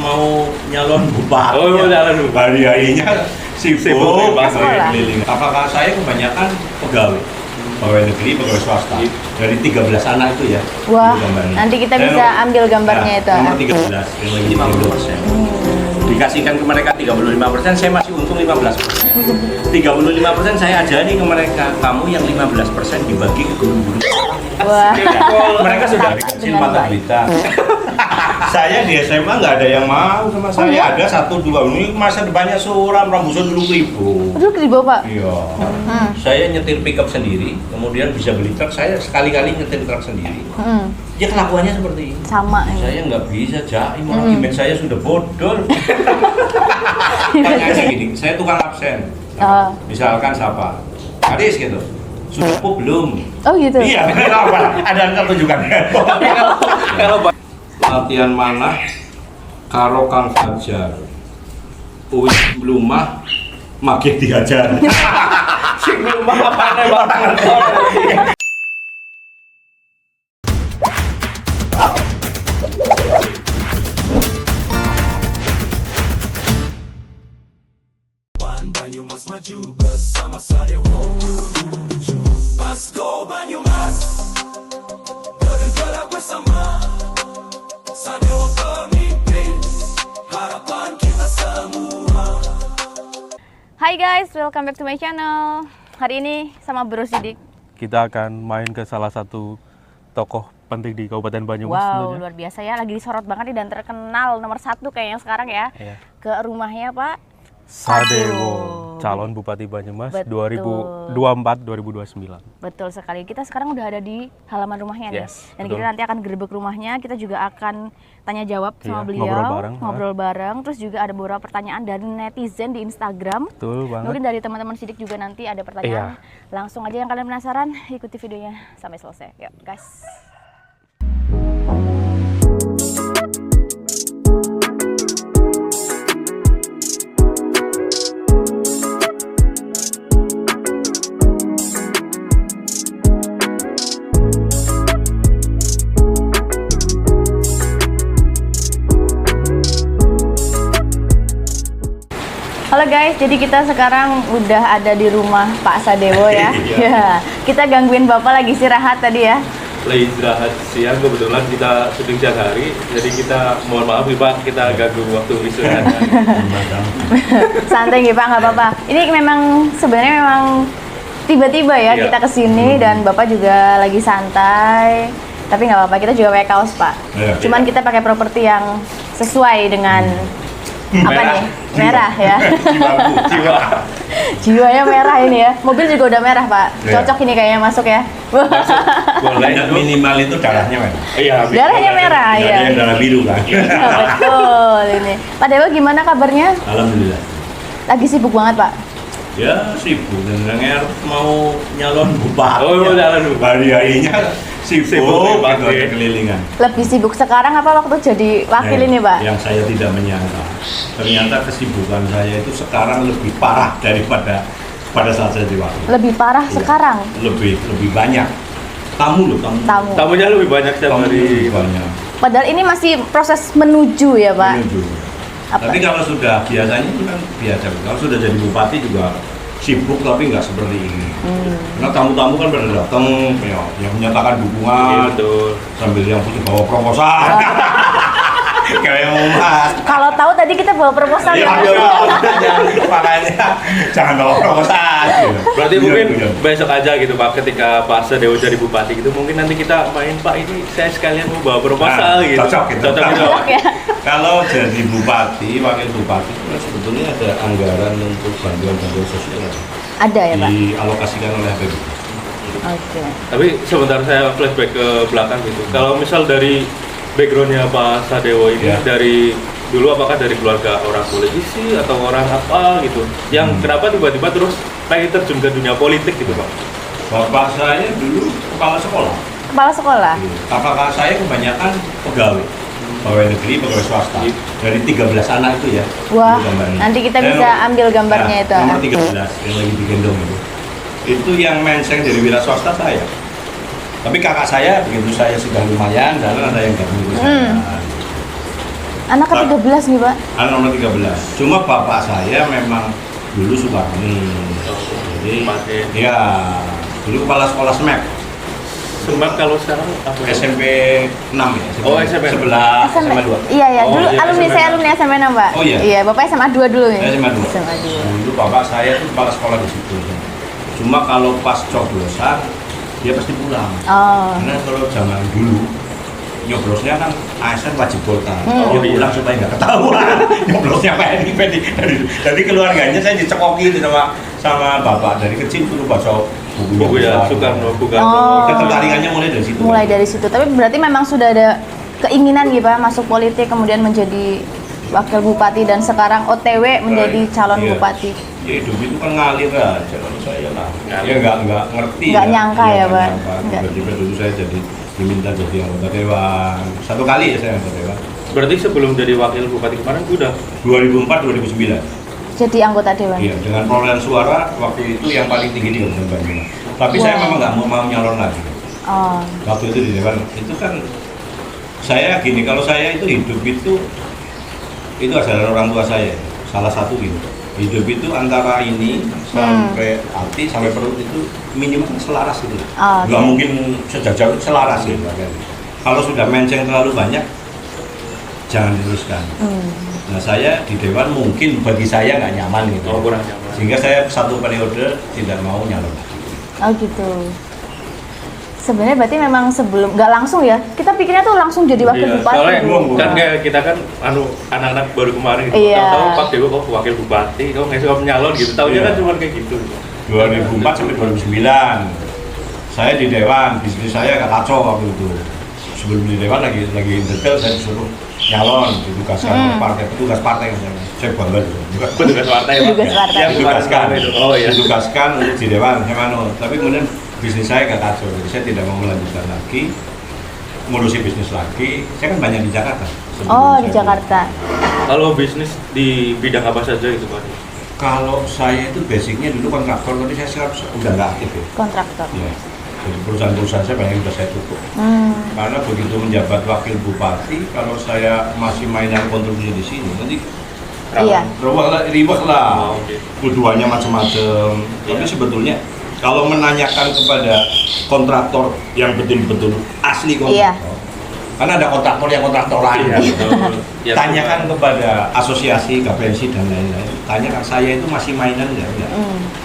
mau nyalon bupati. Oh, mau nyalon bupati. Hari-harinya sibuk keliling. Kakak saya kebanyakan pegawai negeri, pegawai swasta. Dari 13 anak itu ya. Wah, nanti kita bisa ambil gambarnya itu. Nomor 13, yang lagi 50%. Dikasihkan ke mereka 35%, saya masih untung 15%. 35% saya ajari ke mereka, kamu yang 15% dibagi ke guru-guru. Wah. Mereka sudah kecil mata berita. Saya di SMA nggak ada yang mau sama saya. Iya? Ada 1-2 ini masa depannya suram, rambusan dulu ribu. Dulu ribu Pak? Iya. Saya nyetir pickup sendiri, kemudian bisa beli truk. Saya sekali-kali nyetir truk sendiri. Ya kelakuannya seperti ini. Sama. Saya nggak bisa jaim, orang image saya sudah bodol. Tanya gini, saya tukang absen. Misalkan siapa? Aris gitu. Sudah pup belum? Oh gitu? Iya, kenapa? Ada angka tunjukkannya. Kalau latihan mana? Karo Kang Fajar. Uwis blumah makin diajar. Sing blumah apane banget. Banyumas maju bersama Sadewo. Pasko Banyumas bergerak bersama Sadewo pemimpin harapan kita semua. Hai guys, welcome back to my channel. Hari ini sama Bro Sidik. Kita akan main ke salah satu tokoh penting di Kabupaten Banyumas. Wow, luar biasa ya, lagi disorot banget nih dan terkenal nomor 1 kayaknya sekarang ya. Iya. Ke rumahnya Pak Sadewo, calon Bupati Banyumas 2024-2029. Betul sekali. Kita sekarang udah ada di halaman rumahnya nih. Yes, Dan betul. kita nanti akan gerebek rumahnya. Kita juga akan tanya jawab sama beliau, ngobrol bareng. Terus juga ada beberapa pertanyaan dari netizen di Instagram. Betul banget. Mungkin dari teman-teman Sidik juga nanti ada pertanyaan. Langsung aja yang kalian penasaran, ikuti videonya sampai selesai. Yuk, guys. Halo guys, jadi kita sekarang udah ada di rumah Pak Sadewo ya. Ya, kita gangguin Bapak lagi istirahat tadi ya. Lagi istirahat siang, kebetulan kita syuting siang hari, jadi kita mohon maaf nih Pak, kita ganggu waktu istirahat. Santai nih Pak, nggak apa-apa. Ini memang sebenarnya memang tiba-tiba ya kita kesini dan Bapak juga lagi santai. Tapi nggak apa-apa, kita juga pakai kaos Pak. Cuman kita pakai properti yang sesuai dengan apa nih? Merah ya. Jiwanya merah ini ya. Mobil juga udah merah Pak. Cocok ini kayaknya masuk ya. Boleh minimal itu darahnya merah. Iya. Darahnya merah ya. Yang darah biru kan. Betul ini. Pak Dewo gimana kabarnya? Alhamdulillah. Lagi sibuk banget Pak. Ya sibuk, sebenarnya mau nyalon bupati. Oh, mau nyalon bupati. Hari-harinya sibuk bupati. kelilingan. Lebih sibuk sekarang apa waktu jadi wakil ini Pak? Yang saya tidak menyangka, ternyata kesibukan saya itu sekarang lebih parah daripada pada saat saya jadi wakil. Lebih parah Iya. sekarang? Lebih banyak. Tamu. Tamunya lebih banyak setiap Tamu hari. lebih banyak. Padahal ini masih proses menuju ya Pak? Menuju. Apa? Tapi kalau sudah biasanya itu kan biasa. Kalau sudah jadi bupati juga sibuk tapi nggak seperti ini. Karena tamu-tamu kan pada datang ya, yang menyatakan Iya, dukungan betul. sambil yang punya bawa proposal. Kayak mau mas. Kalau tahu tadi kita bawa proposal ya. Makanya jangan bawa proposal. Gitu. Berarti Iya, mungkin iya. besok aja gitu Pak, ketika Pak Sadewo jadi bupati gitu, mungkin nanti kita main Pak, ini saya sekalian mau bawa proposal Nah, gitu. cocok gitu. Cocok gitu. Cocok ya. Kalau jadi bupati, wakil bupati itu kan sebetulnya ada anggaran untuk bantuan sosial Ada ya Pak? dialokasikan oleh APBD. Oke. Tapi sebentar saya flashback ke belakang gitu. Kalau misal dari backgroundnya Pak Sadewo ini dari dulu apakah dari keluarga orang politisi atau orang apa gitu? Yang kenapa tiba-tiba terus pengen terjun ke dunia politik gitu Pak? Bapak saya dulu kepala sekolah. Kepala sekolah? Kakak saya kebanyakan pegawai negeri, pegawai swasta. Dari 13 anak itu ya. Wah, itu gambarnya. nanti kita bisa ambil gambarnya itu. Nomor 13 yang lagi digendong itu. Itu yang menseng dari wira swasta saya. Tapi kakak saya begitu saya sudah lumayan, dan ada yang gabung ke saya. Anak ke-13 nih, Pak. Anak nomor 13. Cuma bapak saya memang dulu Sukarni. Jadi Pakai. ya dulu kepala sekolah SMEP. Sempat kalau sekarang apa? SMP 6 ya. Oh, SMP. Sebelah SMA 2. Iya, ya. Oh, Dulu iya, alumni SMA. saya alumni SMA 6, Pak. Oh, iya? Iya, Bapak SMA 2 dulu ya. SMA 2. SMA 2. Dulu bapak saya tuh kepala sekolah di situ. Cuma kalau pas coblosan dia pasti pulang. Oh. Karena kalau zaman dulu nyoblosnya kan ASN wajib kuota. Hmm. Dia pulang supaya nggak ketahuan. Nyoblosnya PNI. Jadi keluarganya saya dicekoki sama bapak dari kecil dulu baca Buku ya, Soekarno, Bung Oh. Karno. Ketertarikannya mulai dari situ. Mulai dari situ. Tapi berarti memang sudah ada keinginan gitu Pak masuk politik kemudian menjadi wakil bupati dan sekarang OTW menjadi calon Iya. bupati. Ya hidup itu kan ngalir aja kalau saya lah. Ngalir. Ya nggak ngerti. Nggak nyangka ya, Pak. Nggak. Tiba-tiba dulu saya diminta jadi anggota dewan. Satu kali ya saya anggota dewan. Berarti sebelum jadi wakil bupati kemarin udah 2004-2009. Jadi anggota dewan. Iya, dengan perolehan suara waktu itu yang paling tinggi di Kabupaten Banyumas. Tapi saya Wow. memang nggak mau nyalon lagi. Oh. Waktu itu di dewan itu kan saya gini, kalau saya itu hidup itu adalah orang tua saya, salah satu gitu. Hidup itu antara ini sampai hati sampai perut itu minimal selaras gitu. Oh, Nggak oke. mungkin sejajar selaras gitu. Kan. Kalau sudah menceng terlalu banyak, jangan diteruskan. Nah saya di dewan mungkin bagi saya nggak nyaman gitu. oh, kurang nyaman. Sehingga saya satu periode tidak mau nyalon lagi. Oh gitu. Sebenarnya berarti memang sebelum nggak langsung ya. Kita pikirnya tuh langsung jadi wakil Iya, bupati. soalnya dulu. kan kayak kita kan anak-anak baru kemarin gitu. Iya. Tahu Pak Dewo kok wakil bupati, kok nggak suka nyalon gitu. Taunya Iya. kan cuma kayak gitu. 2004 sampai 2009 saya di dewan, bisnis saya agak kacau waktu itu. Sebelum di dewan lagi detail saya disuruh nyalon, ditugaskan oleh partai, petugas partai misalnya. Saya bangga juga. Petugas partai Pak. Petugas partai. Yang Ditugaskan, kemarin itu. Oh iya. ditugaskan untuk di dewan, Hemano. Tapi kemudian bisnis saya agak kacau, jadi saya tidak mau melanjutkan lagi, ngurusi bisnis lagi. Saya kan banyak di Jakarta. sebelum Oh saya di Jakarta. Kalau bisnis di bidang apa saja itu Pak? Kalau saya itu basicnya dulu kontraktor, tapi saya sekarang udah nggak aktif ya. Kontraktor. Ya. Jadi perusahaan-perusahaan saya banyak yang sudah saya tutup. Karena begitu menjabat wakil bupati, kalau saya masih mainan kontribusi di sini, nanti Iya. ribet lah. Oh, oke. Tuduhannya macam-macam. Tapi Iya. sebetulnya kalau menanyakan kepada kontraktor yang betul-betul asli Iya. kontraktor, karena ada kontraktor yang kontraktoran. Iya, betul. Ya, Tanyakan kepada asosiasi, KPNSI dan lain-lain. Tanyakan saya itu masih mainan nggak? Enggak.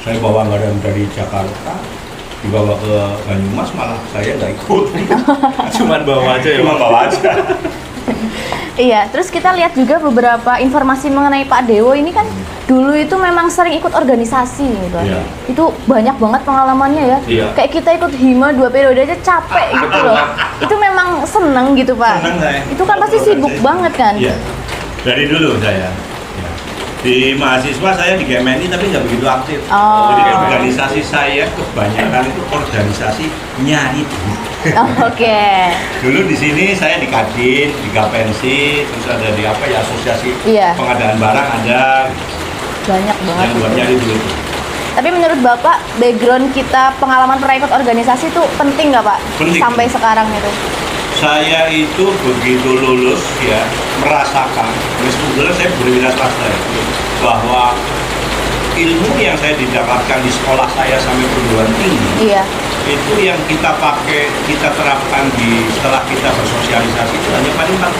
Saya bawa anggaran dari Jakarta, dibawa ke Banyumas, malah saya nggak ikut. cuman bawa aja ya. Cuma Pak? bawa aja. Iya, terus kita lihat juga beberapa informasi mengenai Pak Dewo ini kan dulu itu memang sering ikut organisasi gitu. Iya. Itu banyak banget pengalamannya ya. Iya. Kayak kita ikut Hima 2 periode aja capek gitu loh. Itu memang seneng gitu Pak. Seneng saya. Itu kan pasti sibuk banget kan. Iya. Dari dulu saya. Ya. Di mahasiswa saya di GMNI tapi nggak begitu aktif. Oh. Jadi organisasi saya kebanyakan itu organisasi nyari duit. Oh, oke. Dulu di sini saya di Kadin, di KPNSI, terus ada di apa ya asosiasi Iya. pengadaan barang ada Banyak banget. yang buat nyari duit. Tapi menurut Bapak, background kita pengalaman pernah ikut organisasi itu penting nggak Pak? Penting. Sampai sekarang itu. Saya itu begitu lulus ya merasakan, meskipun saya berwira swasta ya, bahwa ilmu yang saya didapatkan di sekolah saya sampai perguruan tinggi Iya. itu yang kita pakai, kita terapkan di setelah kita bersosialisasi itu hanya paling 40%.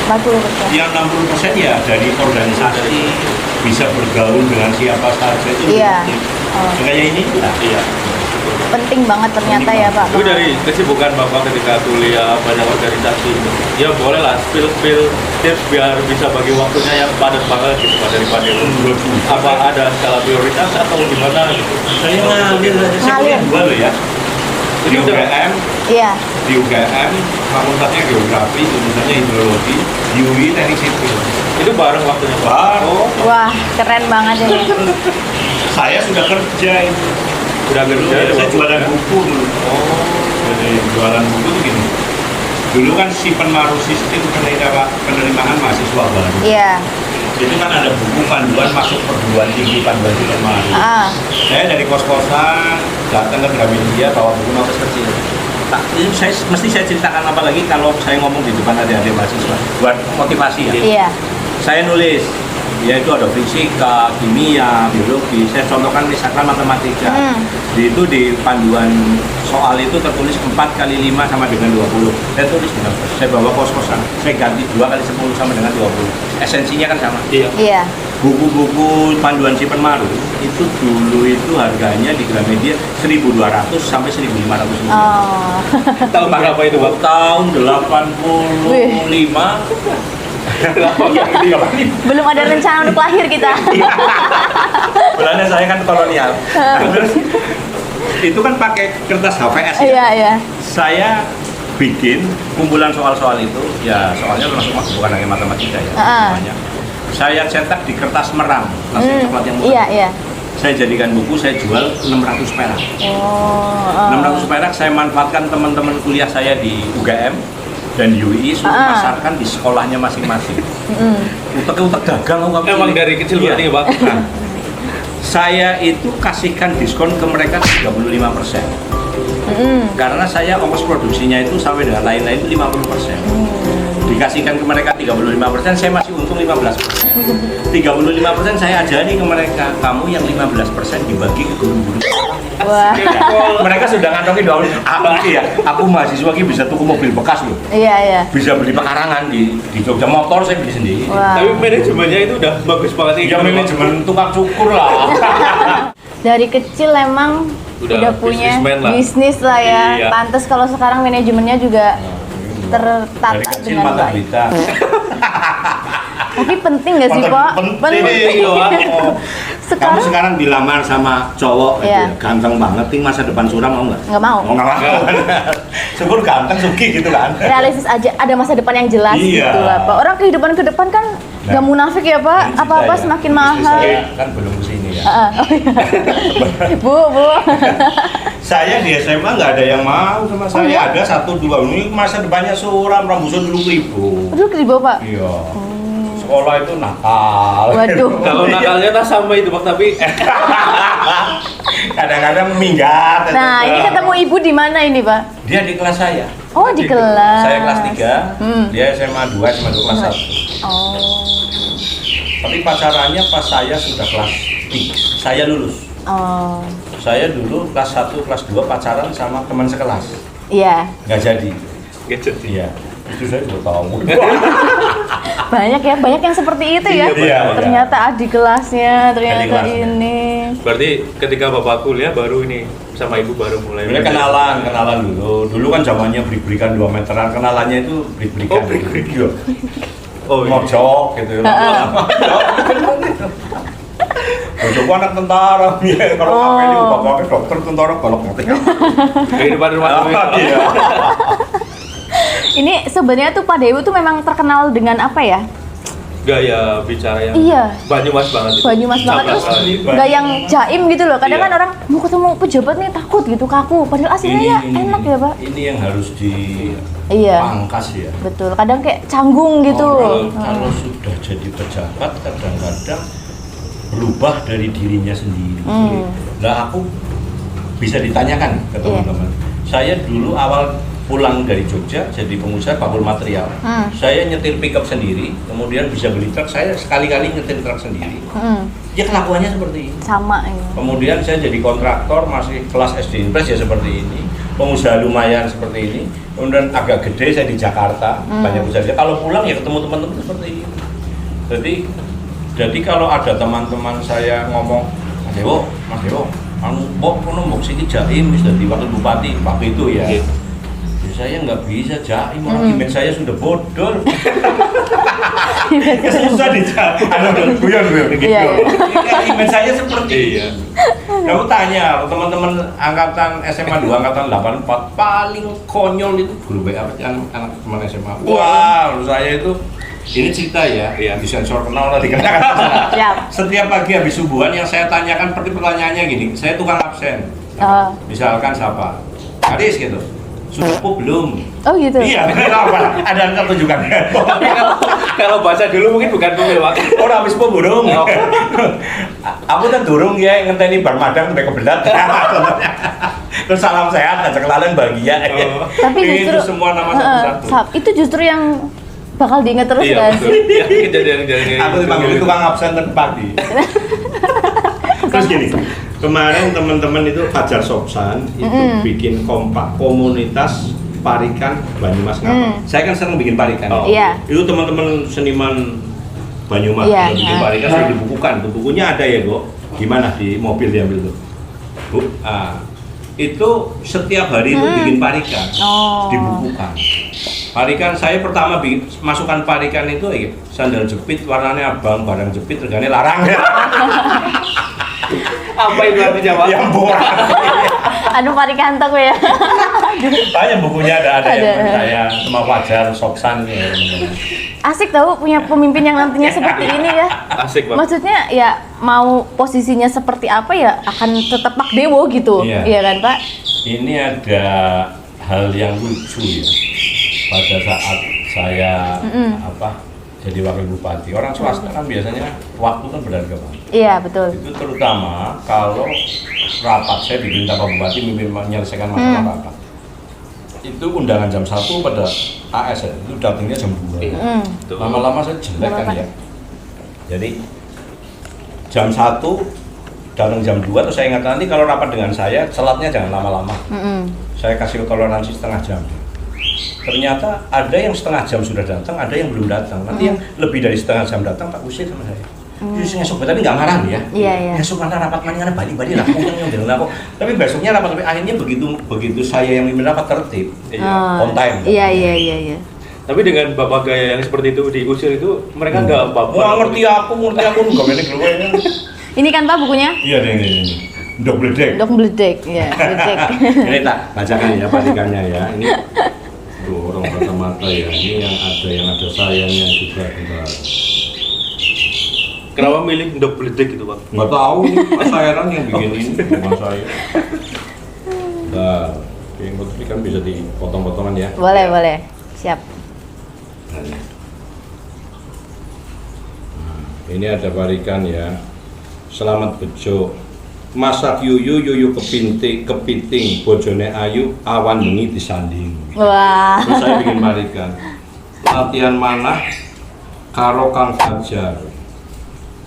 40%. Yang 60% ya dari organisasi, bisa bergaul dengan siapa saja itu Iya. penting. Oh. Kayak ini lah. Iya. Penting banget ternyata ya Pak. Itu dari kesibukan Bapak ketika kuliah banyak organisasi. Ya boleh lah spill tips biar bisa bagi waktunya yang padat banget gitu Pak dari Pak Dewo. Apa ada skala prioritas atau gimana gitu? Saya ngalir aja, saya kuliah Ngalir. 2 loh ya. Di Ini udah- UGM, Iya. di UGM fakultasnya geografi, jurusannya hidrologi, di UI teknik sipil. Itu bareng waktunya Pak. Bareng. Oh, Wah, keren banget ini. Saya sudah kerja itu. udah Dulu kerja di saya waktu jualan itu. buku dulu. Jadi jualan buku tuh gini. Dulu kan si penmaru sistem penerimaan mahasiswa baru. Iya. Itu kan ada buku panduan masuk perguruan tinggi, panduan di penmaru. Ah. Saya dari kos-kosan datang ke Gramedia bawa buku notes kecil. mesti saya ceritakan, apalagi kalau saya ngomong di depan adik-adik mahasiswa buat motivasi ya. Iya. Saya nulis, yaitu ada fisika, kimia, biologi. Saya contohkan misalkan matematika. Itu di panduan soal itu tertulis 4 kali 5 sama dengan 20. Saya tulis dengan saya bawa kos-kosan. Saya ganti 2 kali 10 sama dengan 20. Esensinya kan sama. Iya. Iya. Buku-buku panduan si Penmaru itu dulu itu harganya di Gramedia 1.200 sampai 1.500. Oh. Tahun berapa itu, Bang? Tahun 85. Belum ada rencana untuk lahir kita. Belanda saya kan kolonial. Terus itu kan pakai kertas HVS ya. Iya, iya. Saya bikin kumpulan soal-soal itu, ya soalnya termasuk bukan hanya matematika ya, semuanya. Saya cetak di kertas merang, plastik coklat yang Iya, iya. Saya jadikan buku, saya jual 600 perak. Oh. 600 perak saya manfaatkan teman-teman kuliah saya di UGM dan UI suruh pasarkan di sekolahnya masing-masing. Utek-utek dagang aku Emang dari kecil berarti, Bang? Nah, saya itu kasihkan diskon ke mereka 35%. Karena saya ongkos produksinya itu sampai dengan lain-lain itu 50%. Dikasihkan ke mereka 35%, saya masih untung 15%. 35% saya ajari ke mereka, kamu yang 15% dibagi ke guru-guru. Wah. Mereka sudah ngantongin dong, aku mahasiswa ini bisa tuku mobil bekas loh. Iya, iya. Bisa beli pekarangan di Jogja, motor saya beli sendiri. Wah. Tapi manajemennya itu udah bagus banget. Ya manajemen tukang cukur lah. Dari kecil emang Udah udah punya businessman lah. bisnis lah ya. Iya. Pantes kalau sekarang manajemennya juga tertata Dari kecil dengan mata baik. berita. Tapi penting nggak sih, Pak? Penting loh. Kamu Sekarang sekarang dilamar sama cowok Iya. gitu, ganteng banget, ting masa depan suram mau nggak? nggak mau. Oh nggak mau. Syukur ganteng suki gitu kan. Realistis aja, ada masa depan yang jelas Iya. gitu lah, Pak. Orang kehidupan ke depan kan nggak Nah, munafik ya, Pak. Ini cerita Apa-apa ya. semakin Istri mahal. Saya kan belum kesini ya. Oh, iya. Bu. Saya di SMA nggak ada yang mau sama saya. iya? Ada 1-2 ini masa depannya suram, rambusan dulu ribu. Aduh, keribu, Pak. Iya. Sekolah itu nakal. Waduh. Kalau nakalnya tak sama itu, Bang, tapi Kadang-kadang minggat. Nah, ini ketemu ibu di mana ini, Pak? Dia di kelas saya. Oh, di kelas. Saya kelas 3, dia SMA 2, SMA 2 kelas 1. Oh. Tapi pacarannya pas saya sudah kelas 3. Saya lulus. Oh. Saya dulu kelas 1, kelas 2 pacaran sama teman sekelas. Iya. Nggak jadi. gadget. Iya. Itu saya juga tahu. Banyak yang seperti itu ya. Iya, Ternyata adik kelasnya, ternyata Adik kelasnya. ini. Berarti ketika Bapak kuliah baru ini sama Ibu baru mulai. Sebenarnya kenalan dulu. Dulu kan zamannya brik-brikan 2 meteran. Kenalannya itu brik-brikan. Oh, brik-brik. Iya. Oh, iya. Mojok gitu. Mojok anak tentara. Iya, kalau Oh. apa ini bapak dokter tentara golok mati. Kehidupan rumah tangga. Iya. Ini sebenarnya tuh Pak Dewi tuh memang terkenal dengan apa ya? Gaya bicara yang Iya. Banyumas banget itu. Banyumas banget, terus Campak sekali. nggak yang jaim gitu loh. Kadang Iya. kan orang mau ketemu pejabat nih takut gitu, kaku. Padahal aslinya ya enak ya, Pak. Ini yang harus Iya. dipangkas ya. Betul. Kadang kayak canggung gitu. Kalau sudah jadi pejabat kadang-kadang berubah dari dirinya sendiri. Nah, aku bisa ditanyakan ke Iya. teman-teman. Saya dulu awal pulang dari Jogja jadi pengusaha bakul material. Saya nyetir pickup sendiri, kemudian bisa beli truk. Saya sekali-kali nyetir truk sendiri. Ya kelakuannya seperti ini. Sama ya. Kemudian saya jadi kontraktor masih kelas SD Impres ya seperti ini. Pengusaha lumayan seperti ini. Kemudian agak gede saya di Jakarta, banyak usaha. Kalau pulang ya ketemu teman-teman seperti ini. Jadi kalau ada teman-teman saya ngomong, Mas Dewo, kono mbok siki jaim wis dadi wakil bupati waktu itu ya. Iya. Ya, saya nggak bisa jaim, orang image saya sudah bodol. Susah dijaim. Guyon gitu. Iya, Image saya seperti Iya. Kamu tanya teman-teman angkatan SMA 2, angkatan 84 paling konyol itu guru BK apa sih, anak teman SMA. Wah, menurut saya itu ini cerita ya, Iya. disensor kenal lah dikenakan. Siap. Setiap pagi habis subuhan yang saya tanyakan seperti pertanyaannya gini, saya tukang absen. Oh. Misalkan siapa? Aris gitu. sudah apa belum? Oh gitu. Iya, kenapa? Ada pertunjukannya. Tapi kalau bahasa dulu mungkin bukan kuil, Pak. Orang habis apa burung? Aku tuh durung ya ngenteni bar madang sampai kebelat. Terus salam sehat, ngajak kelalen bahagia. Tapi justru itu semua nama satu-satu. itu justru yang bakal diingat terus Iya, kan betul. sih. Iya, kejadian-kejadian Aku dipanggil tukang absen pagi. Terus gini, kemarin teman-teman itu Fajar Sopsan itu bikin kompak komunitas parikan Banyumas Ngapal. Saya kan sering bikin parikan. Oh. Iya. Itu teman-teman seniman Banyumas Iya, yang bikin nah. parikan sudah dibukukan. Tuh bukunya ada ya, Go. Gimana di mobil diambil tuh? Bu, itu setiap hari itu bikin parikan, Oh. dibukukan. Parikan saya pertama bikin masukkan parikan itu sandal jepit warnanya abang, barang jepit regane larang. Apa itu artinya, Pak? Yang borak. Anu parikanto gue ya. Banyak bukunya ada Ada. yang saya sama Fajar Sopsan ya. Asik tahu punya pemimpin yang nantinya seperti ini ya. Asik, Pak. Maksudnya ya mau posisinya seperti apa ya akan tetap Pak Dewo gitu. Iya. Iya kan, Pak? Ini ada hal yang lucu ya. Pada saat saya jadi wakil bupati, orang swasta kan biasanya waktu kan berharga banget. Iya, betul. Itu terutama kalau rapat saya diminta Pak Bupati menyelesaikan masalah rapat. Itu undangan jam 1 pada AS itu datangnya jam 2. Betul. Lama-lama saya jelek kan ya. Jadi jam 1 datang jam 2 terus saya ingat nanti kalau rapat dengan saya selatnya jangan lama-lama. Saya kasih toleransi setengah jam. Ternyata ada yang setengah jam sudah datang, ada yang belum datang. Nanti yang lebih dari setengah jam datang Pak usir sama saya. Justru esok tadi nggak marah nih ya. Iya, iya. Esok mana rapat mana balik-balik lah, yang aku. Tapi besoknya rapat tapi akhirnya begitu saya yang mimpin rapat tertib. Oh, On time. Iya. Tapi dengan bapak gaya yang seperti itu diusir itu mereka nggak apa-apa. Wah ngerti aku nggak bener keluarnya. Ini kan Pak bukunya? Iya ini. Dok bledek. Dok Bledek, ya, Bledek. Ini tak bacakan ya parikannya ya. Ini orang mata-mata ya. Ini yang ada sayangnya juga. Bentar. Kenapa milih Dok Bledek gitu, Pak? Nggak tahu ini Mas Sairan yang bikin ini bukan saya. Nah, yang ini kan bisa dipotong-potongan ya. Boleh. Siap. Nah, ini ada parikan ya. Selamat bejo. Masak yuyu kepiting bojone ayu awan bengi disanding. Wah. Terus saya bikin parikan. Latihan manah karo Kang Fajar.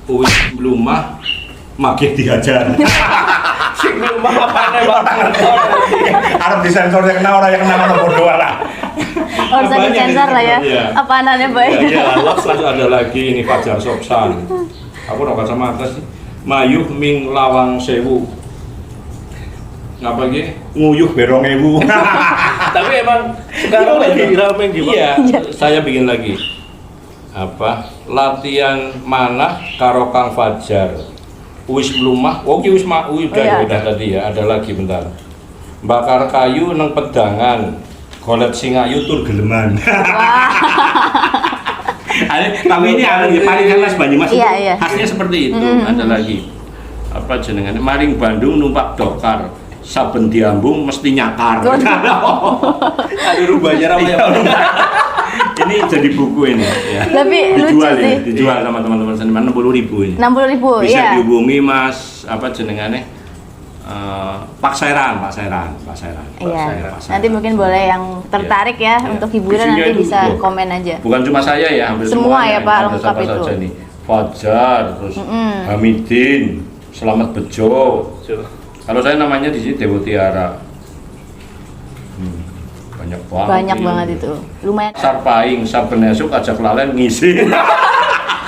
Uwis lumah magih dihajar. Sing rumah apa nih, Pak? Arep disensor yang kena orang yang kena mana bodoh lah. Harus ada sensor lah ya. Iya. Apa anaknya baik? Ya, terus ada lagi ini Fajar Sopsan. Aku nggak kacamata sih. Mayuh ming lawang sewu. Ngapa lagi? Nguyuh berong ewu. Tapi emang sekarang lagi rame gitu, Pak. Iya, saya bikin lagi. Apa? Latihan manah karo Kang Fajar. Wis lumah. Oh, wis udah tadi ya. Ada lagi bentar. Bakar kayu nang pedangan. Golet singayu tur geleman. Tapi ini parikan Mas Banyumas itu Iya. khasnya seperti itu. Ada lagi apa jenengannya maring Bandung numpak dokar saben diambung mesti nyakar. Ada rubahnya ramai ya, Pak. Ini jadi buku ini ya. Tapi lucu Dijual sih. ini, dijual sama teman-teman seniman 60.000 ini. 60.000, Bisa iya. dihubungi Mas apa jenengannya Pak Sairan. Iya. Nanti mungkin boleh yang tertarik ya Iya. untuk hiburan Isinya nanti itu bisa loh. komen aja. Bukan cuma saya ya, hampir Semua semuanya. ya, Pak, Ada lengkap siapa itu. saja nih. Fajar, terus Hamidin, Selamat Bejo. Kalau saya namanya di sini Dewo Tiara. Banyak banget. Banyak ini. banget itu. Lumayan. Sarpaing, saben esuk ajak lalen ngisi.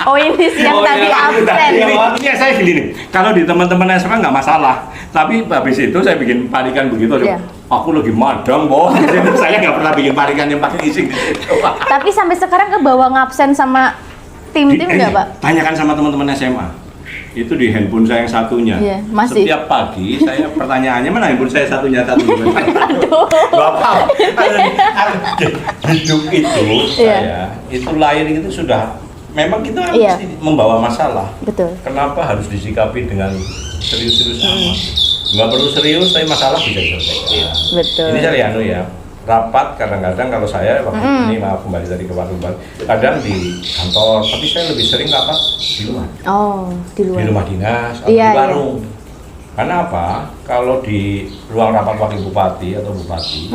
Oh ini sih yang Oh, tadi iya. absen. Ini saya gini nih, kalau di teman-teman SMA nggak masalah, tapi habis itu saya bikin parikan begitu, Iya. aku lagi madang, boh. Jadi saya nggak pernah bikin parikan yang pakai isi. Tapi sampai sekarang ke bawah ngabsen sama tim-tim nggak, Pak? Tanyakan sama teman-teman SMA. Itu di handphone saya yang satunya. Iya, masih. Setiap pagi saya pertanyaannya mana handphone saya satunya satu. Bapak, hidup itu saya itu lahir itu sudah memang kita Iya. mesti membawa masalah. Betul. Kenapa harus disikapi dengan serius-serius amat? Nggak perlu serius, tapi masalah bisa diselesaikan. Betul. Ini saya anu ya, rapat kadang-kadang kalau saya waktu ini maaf kembali tadi ke waktu kadang di kantor, tapi saya lebih sering rapat di luar. Oh, di luar. Di rumah dinas atau Iya, di warung. Karena apa? Kalau di ruang rapat wakil bupati atau bupati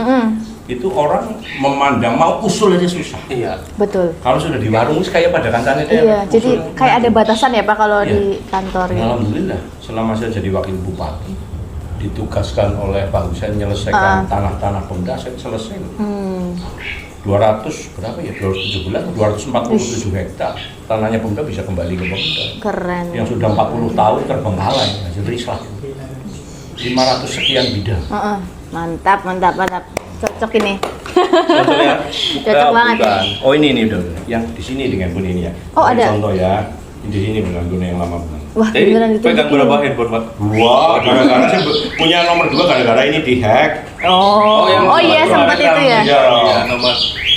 itu orang memandang mau usul aja susah. Iya. Betul. Kalau sudah di warung kayak pada kancane deh. Iya, jadi kayak ada batasan ya Pak kalau di kantor ya. Alhamdulillah, selama saya jadi wakil bupati, ditugaskan oleh Pak Husain menyelesaikan tanah-tanah Pemda, saya selesai. 200 berapa ya? 217, 247 hektar tanahnya Pemda bisa kembali ke Pemda. Keren. Yang sudah 40 tahun terbengkalai, hasil rislah. 500 sekian bidang. Mantap, mantap, mantap. Cocok ini. Contoh ya. Cocok banget. Bukan. Oh ini udah. Yang di sini dengan pun ini ya. Oh, Ini ada. Contoh ya. Di sini dengan guna yang lama bukan. Wah, Jadi beneran gitu. pegang berapa handphone, Pak? Wah, gara-gara saya punya nomor 2 gara-gara ini dihack. Oh, iya sempat itu ya. Iya. Iya,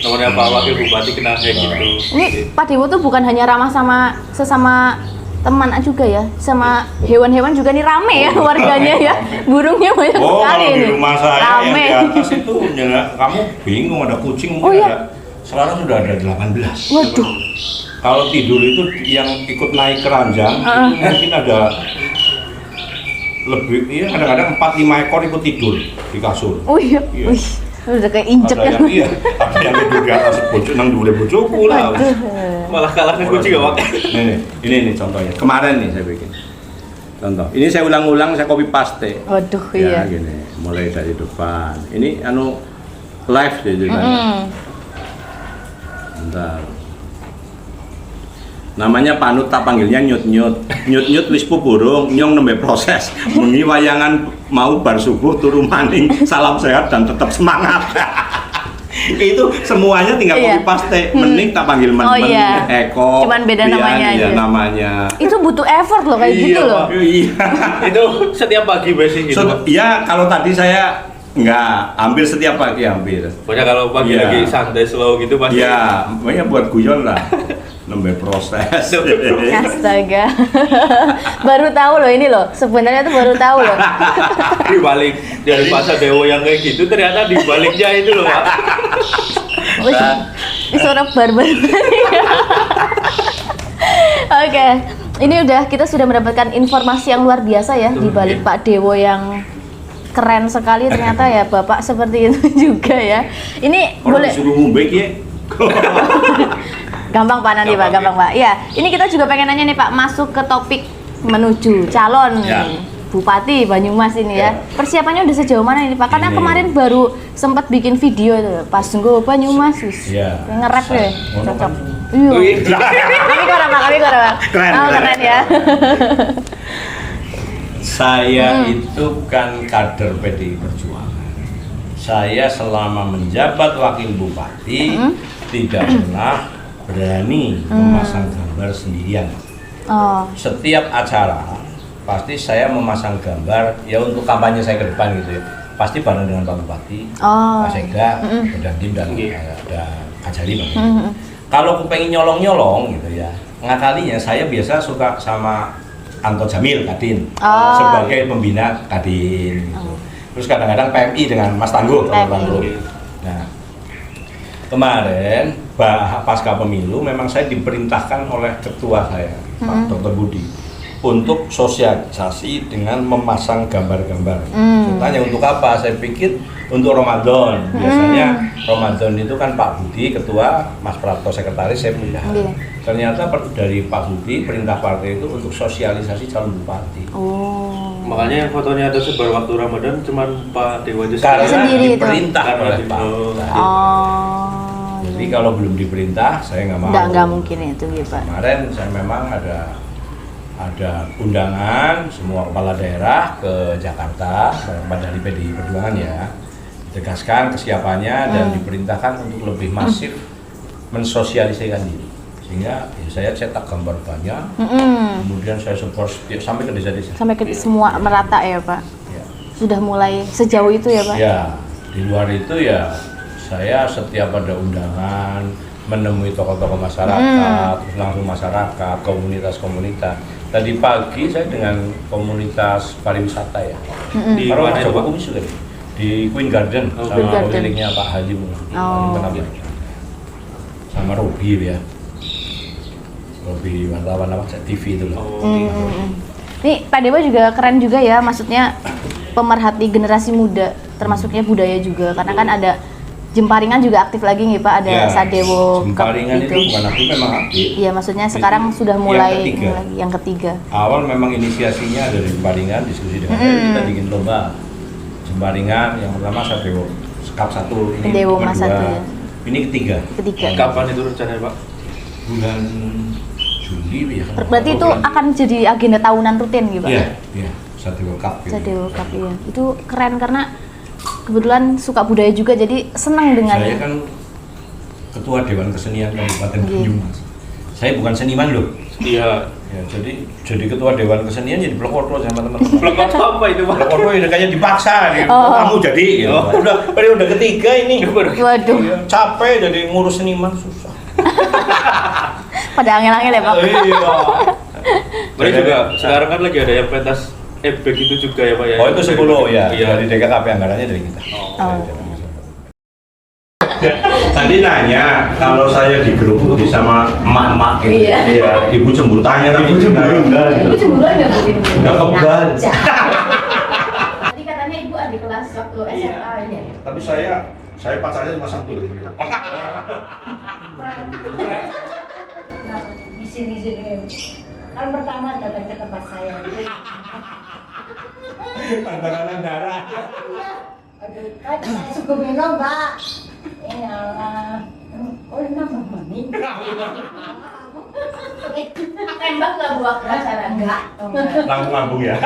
nomornya Pak Wakil Bupati kena hack gitu. Ini Pak Dewo tuh bukan hanya ramah sama sesama teman juga ya, sama hewan-hewan juga nih rame ya warganya ya. Burungnya banyak Oh, sekali kalau di nih. rumah saya Rame. yang di atas itu ya, kamu bingung ada kucing Oh, mungkin iya? ada. Sekarang sudah ada 18. Waduh. Kalau tidur itu yang ikut naik keranjang mungkin ada lebih, iya kadang-kadang 4-5 ekor ikut tidur di kasur. Oh iya. Iya. Wih, udah kayak injek Ada kan. yang iya, ada yang tidur di atas bocok nang dule bojoku lah. Malah kalahnya kucing ya, Pak. Ini contohnya. Kemarin nih saya bikin. Contoh. Ini saya ulang-ulang, saya copy paste. Waduh, Ya, iya. gini. Mulai dari depan. Ini live deh ceritanya. Bentar. Namanya Panut, tak panggilnya Nyut-nyut. Nyut-nyut wis burung, nyong nembe proses. Bengi wayangan mau bar subuh turu maning, salam sehat dan tetap semangat. Itu semuanya tinggal Iya. copy paste. Mending tak panggil Oh, iya. Eko. Cuman beda Bian, namanya ya, aja. namanya. Itu butuh effort loh kayak gitu loh. Pak. Iya. Itu setiap pagi basic gitu. Pak. Ya kalau tadi saya enggak, hampir setiap pagi hampir. Pokoknya kalau pagi Iya. lagi santai slow gitu pasti. Ya, makanya buat guyon lah. Nembe proses. Astaga. Baru tahu loh ini loh. Sebenarnya tuh baru tahu loh. Di balik dari Pak Sadewo yang kayak gitu ternyata di baliknya itu loh, Pak. Wih, ini suara barbar. Oke, ini kita sudah mendapatkan informasi yang luar biasa ya di balik Pak Dewo yang keren sekali ternyata ya Bapak seperti itu juga ya. Ini Orang boleh disuruh ngombe ya. gampang Pak nanti Pak, gampang Pak. Iya, ini kita juga pengen nanya nih Pak, masuk ke topik menuju calon Ya. Bupati Banyumas ini ya. Persiapannya udah sejauh mana ini Pak? Karena Ini. kemarin baru sempat bikin video tuh pas nggo Banyumas wis. Iya. Nge-rap ya. Ngono Cocok. kan. Iya. Kami kora Pak, kami kora Pak. Keren, Oh, keren. keren ya. Saya itu kan kader PDI Perjuangan. Saya selama menjabat wakil bupati tidak pernah berani memasang gambar sendirian. Oh, Setiap acara pasti saya memasang gambar ya untuk kampanye saya ke depan gitu ya. Pasti bareng dengan Pak Bupati, Oh. Pak Sekda, dan tim dan ada Kajari Pak. Kalau aku pengen nyolong-nyolong gitu ya, ngakalinya saya biasa suka sama Anton Jamil Kadin Oh. sebagai pembina Kadin gitu. Terus kadang-kadang PMI dengan Mas Tangguh. PMI. Tangguh. Nah, kemarin pasca pemilu memang saya diperintahkan oleh ketua saya Pak Dr. Budi untuk sosialisasi dengan memasang gambar-gambar. Saya tanya untuk apa? Saya pikir untuk Ramadan. Biasanya Ramadan itu kan Pak Budi ketua, Mas Prapto sekretaris, saya bendahara. Iya. Ternyata dari Pak Budi perintah partai itu untuk sosialisasi calon bupati. oh. Makanya yang fotonya ada sebar waktu Ramadan cuman Pak Dewa aja Karena Sendiri itu. diperintah Karena oleh Pak. oh. Tadi. Oh. Jadi kalau belum diperintah saya nggak mau. Nggak mungkin itu gitu Pak. Kemarin saya memang ada undangan semua kepala daerah ke Jakarta dari PDI Perjuangan ya, ditegaskan kesiapannya dan diperintahkan untuk lebih masif mensosialisasikan diri, sehingga ya, saya cetak gambar banyak, kemudian saya support sampai ke desa-desa. Sampai ke semua merata ya Pak. Ya. Sudah mulai sejauh itu ya Pak. Ya, di luar itu ya saya setiap ada undangan menemui tokoh-tokoh masyarakat, terus langsung masyarakat, komunitas-komunitas. Tadi pagi saya dengan komunitas pariwisata ya. Di Kalau mana Mas itu, Joko Pak? Kumis juga nih. di Queen Garden Oh, sama Queen Garden. pemiliknya Pak Halim. Oh. Sama Robi ya. Robi wartawan apa TV itu loh. Nih Pak Dewa juga keren juga ya, maksudnya pemerhati generasi muda, termasuknya budaya juga, karena kan ada Jemparingan juga aktif lagi nih Pak, ada Ya, Sadewo Cup Jemparingan itu bukan aktif, memang aktif. Iya, maksudnya sekarang Itu sudah yang mulai ketiga. yang ketiga. Awal memang inisiasinya dari Jemparingan, diskusi dengan saya, kita bikin lomba Jemparingan. Yang pertama Sadewo Cup 1, ini Sadewo Mas kedua, satu ya. ini ketiga. Ketiga. Kapan itu rencananya Pak? Bulan Juli ya. Berarti itu akan jadi agenda tahunan rutin gitu Pak? Iya, iya, Sadewo Cup. Gitu. Sadewo Cup ya. Itu keren karena kebetulan suka budaya juga, jadi senang dengan Saya kan ketua Dewan Kesenian Kabupaten Iya. Banyumas. Saya bukan seniman loh. Iya. Ya, jadi ketua Dewan Kesenian jadi Blekoto sama teman-teman. Blok apa itu Pak? Blekoto ya kayaknya dipaksa nih. Oh. Kamu jadi gitu. Udah ketiga ini. waduh, Iya, capek jadi ngurus seniman susah. pada angel-angel ya Pak? Iya. Mereka juga sekarang kan lagi ada yang pentas ebek itu juga ya Pak ya? Oh itu 10 ya, Iya. dari DKKP anggarannya dari kita. Oh. Tadi nanya kalau saya digerubuk sama emak-emak gitu. Iya. Ibu cemburu tanya tapi ibu cemburu enggak. Ibu cemburuan nggak Bu? Enggak kebal. Tadi katanya Ibu adik kelas waktu SMA ya? Tapi saya pacarnya cuma satu. Di sini kan pertama datang ke tempat saya. Tekanan darah. Aduh, kan saya suka minum, Mbak. Ya Allah. Oh, ini nama mami. Tembak nggak Bu waktu acara? Enggak. Oh, enggak. Langsung ngambung ya.